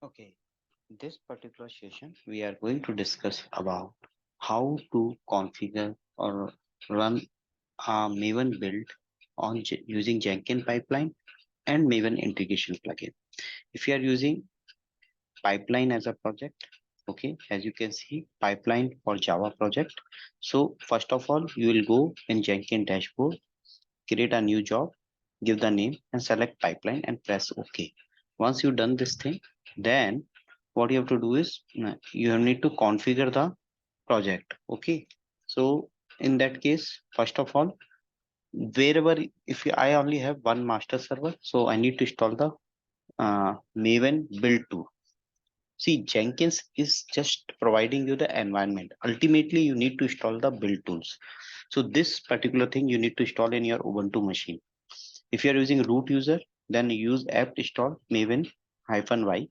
Okay, this particular session we are going to discuss about how to configure or run a Maven build on using Jenkins pipeline and Maven integration plugin. If you are using pipeline as a project, okay, as you can see, pipeline for Java project. So first of all, you will go in Jenkins dashboard, create a new job, give the name and select pipeline and press OK. Once you've done this thing, then what you have to do is you need to configure the project. Okay. So in that case, first of all, wherever if I only have one master server, so I need to install the Maven build tool. See, Jenkins is just providing you the environment. Ultimately, you need to install the build tools. So this particular thing you need to install in your Ubuntu machine. If you are using root user, then use apt install maven -y.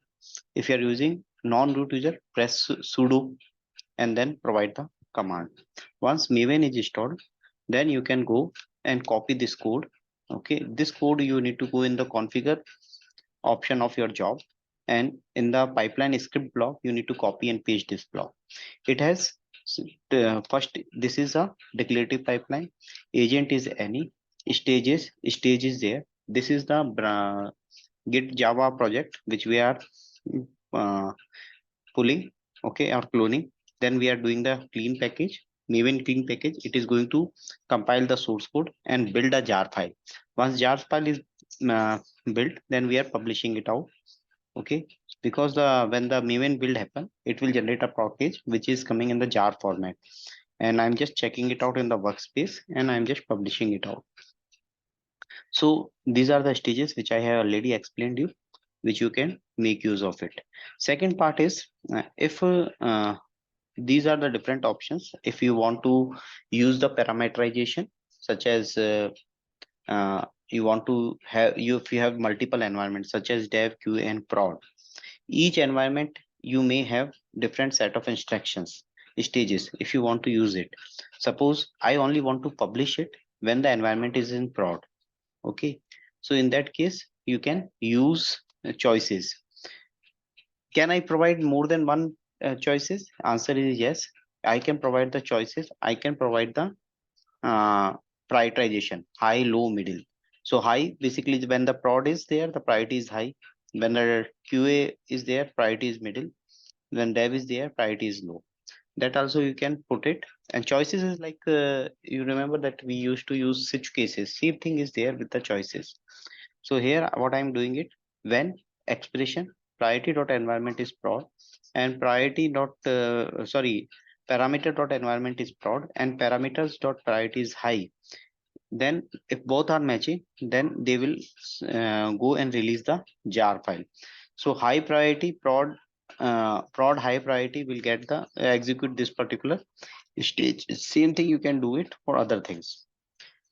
If you are using non-root user, press sudo and then provide the command. Once maven is installed, then you can go and copy this code. Okay, this code you need to go in the configure option of your job, and in the pipeline script block you need to copy and paste this block. It has first, this is a declarative pipeline. Agent is any, stage is there. This is the git java project which we are uh, pulling, okay, or cloning. Then we are doing the clean package, maven clean package. It is going to compile the source code and build a jar file. Once jar file is uh, built, then we are publishing it out. Okay, because the when the maven build happen, it will generate a package which is coming in the jar format, and I'm just checking it out in the workspace and I'm just publishing it out. So these are the stages which I have already explained you, which you can make use of it. Second part is if these are the different options. If you want to use the parameterization, such as you want to have you if you have multiple environments such as dev, QA, and prod. Each environment you may have different set of instructions stages if you want to use it. Suppose I only want to publish it when the environment is in prod. Okay, so in that case you can use choices. Can I provide more than one choices? Answer is yes, I can provide the choices. I can provide the uh, prioritization: high, low, middle. So high basically is when the prod is there, the priority is high. When the QA is there, priority is middle. When dev is there, priority is low. That also you can put it. And choices is like you remember that we used to use switch cases. Same thing is there with the choices. So here what I'm doing it, when expression priority dot environment is prod and priority dot sorry parameter dot environment is prod and parameters dot priority is high, then if both are matching, then they will go and release the jar file. So high priority prod high priority will get the execute this particular stage. Same thing you can do it for other things.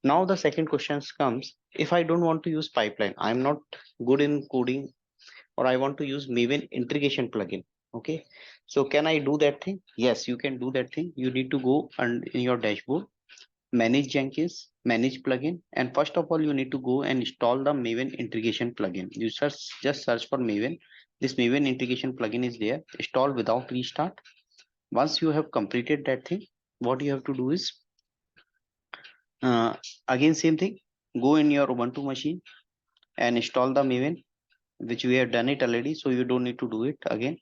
Now the second question comes, if I don't want to use pipeline, I'm not good in coding, or I want to use Maven integration plugin. Okay, so can I do that thing? Yes, you can do that thing. You need to go and in your dashboard, manage Jenkins, manage plugin, and first of all, you need to go and install the Maven integration plugin. You just search for Maven. This Maven integration plugin is there. Install without restart. Once you have completed that thing, what you have to do is uh, again same thing. Go in your Ubuntu machine and install the Maven, which we have done it already. So you don't need to do it again.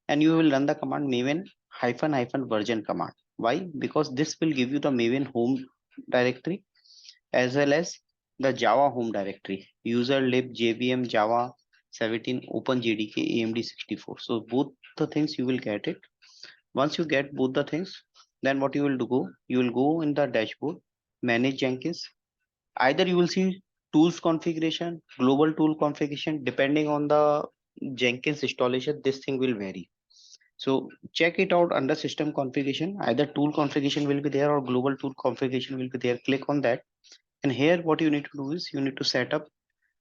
And you will run the command Maven -version command. Why? Because this will give you the Maven home directory as well as the Java home directory, user lib jvm java 17 openjdk amd64. So both the things you will get it. Once you get both the things, then what you will do, you will go in the dashboard, manage Jenkins. Either you will see tools configuration, global tool configuration. Depending on the Jenkins installation, this thing will vary. So check it out under system configuration. Either tool configuration will be there or global tool configuration will be there. Click on that, and here what you need to do is you need to set up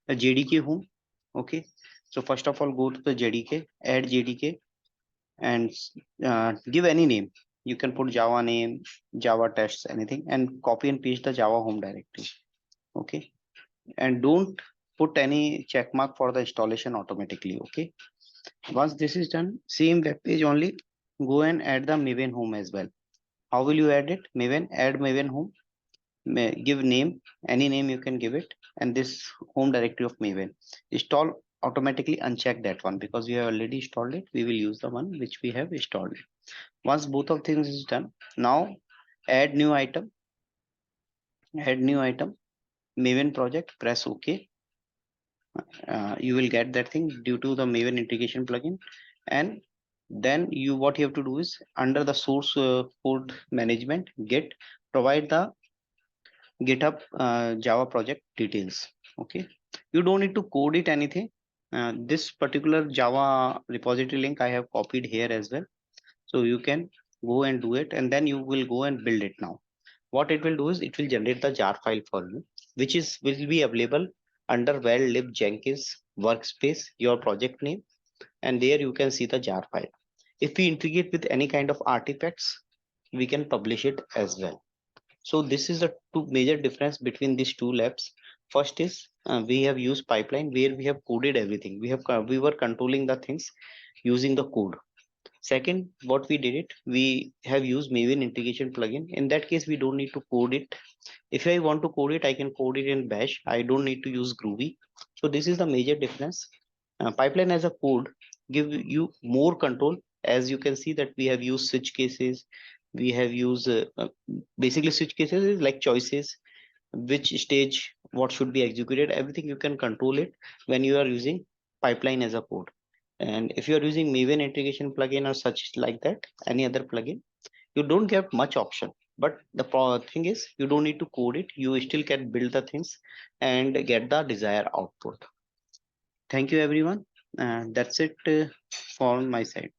a JDK home. Okay, so first of all, go to the JDK, add JDK, and give any name. You can put Java name, Java tests, anything, and copy and paste the Java home directory. Okay, and don't put any check mark for the installation automatically. Okay, Once this is done, same web page only, go and add the Maven home as well. How will you add it? Maven, add Maven home, give name, any name you can give it, and this home directory of Maven. Install automatically, uncheck that one because we have already installed it. We will use the one which we have installed. Once both of things is done, now add new item, add new item, Maven project, press OK. You will get that thing due to the Maven integration plugin. And then you what you have to do is under the source code management, git, provide the GitHub Java project details. Okay, you don't need to code it anything. This particular Java repository link I have copied here as well, so you can go and do it, and then you will go and build it now. What it will do is it will generate the jar file for you, which is will be available under well lib Jenkins workspace, your project name, and there you can see the jar file. If we integrate with any kind of artifacts, we can publish it as well. So this is the two major difference between these two labs. First is we have used pipeline where we have coded everything. We were controlling the things using the code. Second, what we did it, we have used Maven integration plugin. In that case, we don't need to code it. If I want to code it, I can code it in Bash. I don't need to use Groovy. So this is the major difference. Pipeline as a code give you more control. As you can see that we have used switch cases. We have used basically switch cases is like choices, which stage what should be executed. Everything you can control it when you are using pipeline as a code. And if you are using Maven integration plugin or such like that, any other plugin, you don't get much option. But the thing is, you don't need to code it. You still can build the things and get the desired output. Thank you, everyone. That's it for my side.